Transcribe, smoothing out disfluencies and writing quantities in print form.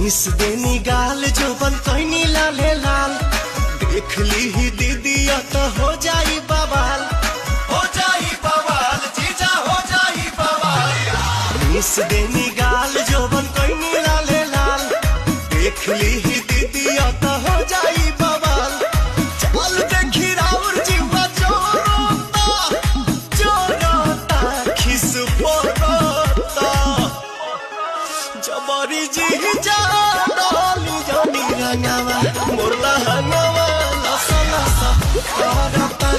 Miss देनी गाल जोबन कहनी लाले लाल देख ली ही दीदी तो हो जाई बवाल जीजा हो जाई बवाल। मिस देनी गाल जोबन कहनी लाले लाल देख ली ही दीदी तो हो जाई बवाल। चल देखी राउर जीवा जोरोता खिस पोरोता जबरी जीजा डाली जानी रंगावा मोरला हंगावा लसा लसा करता।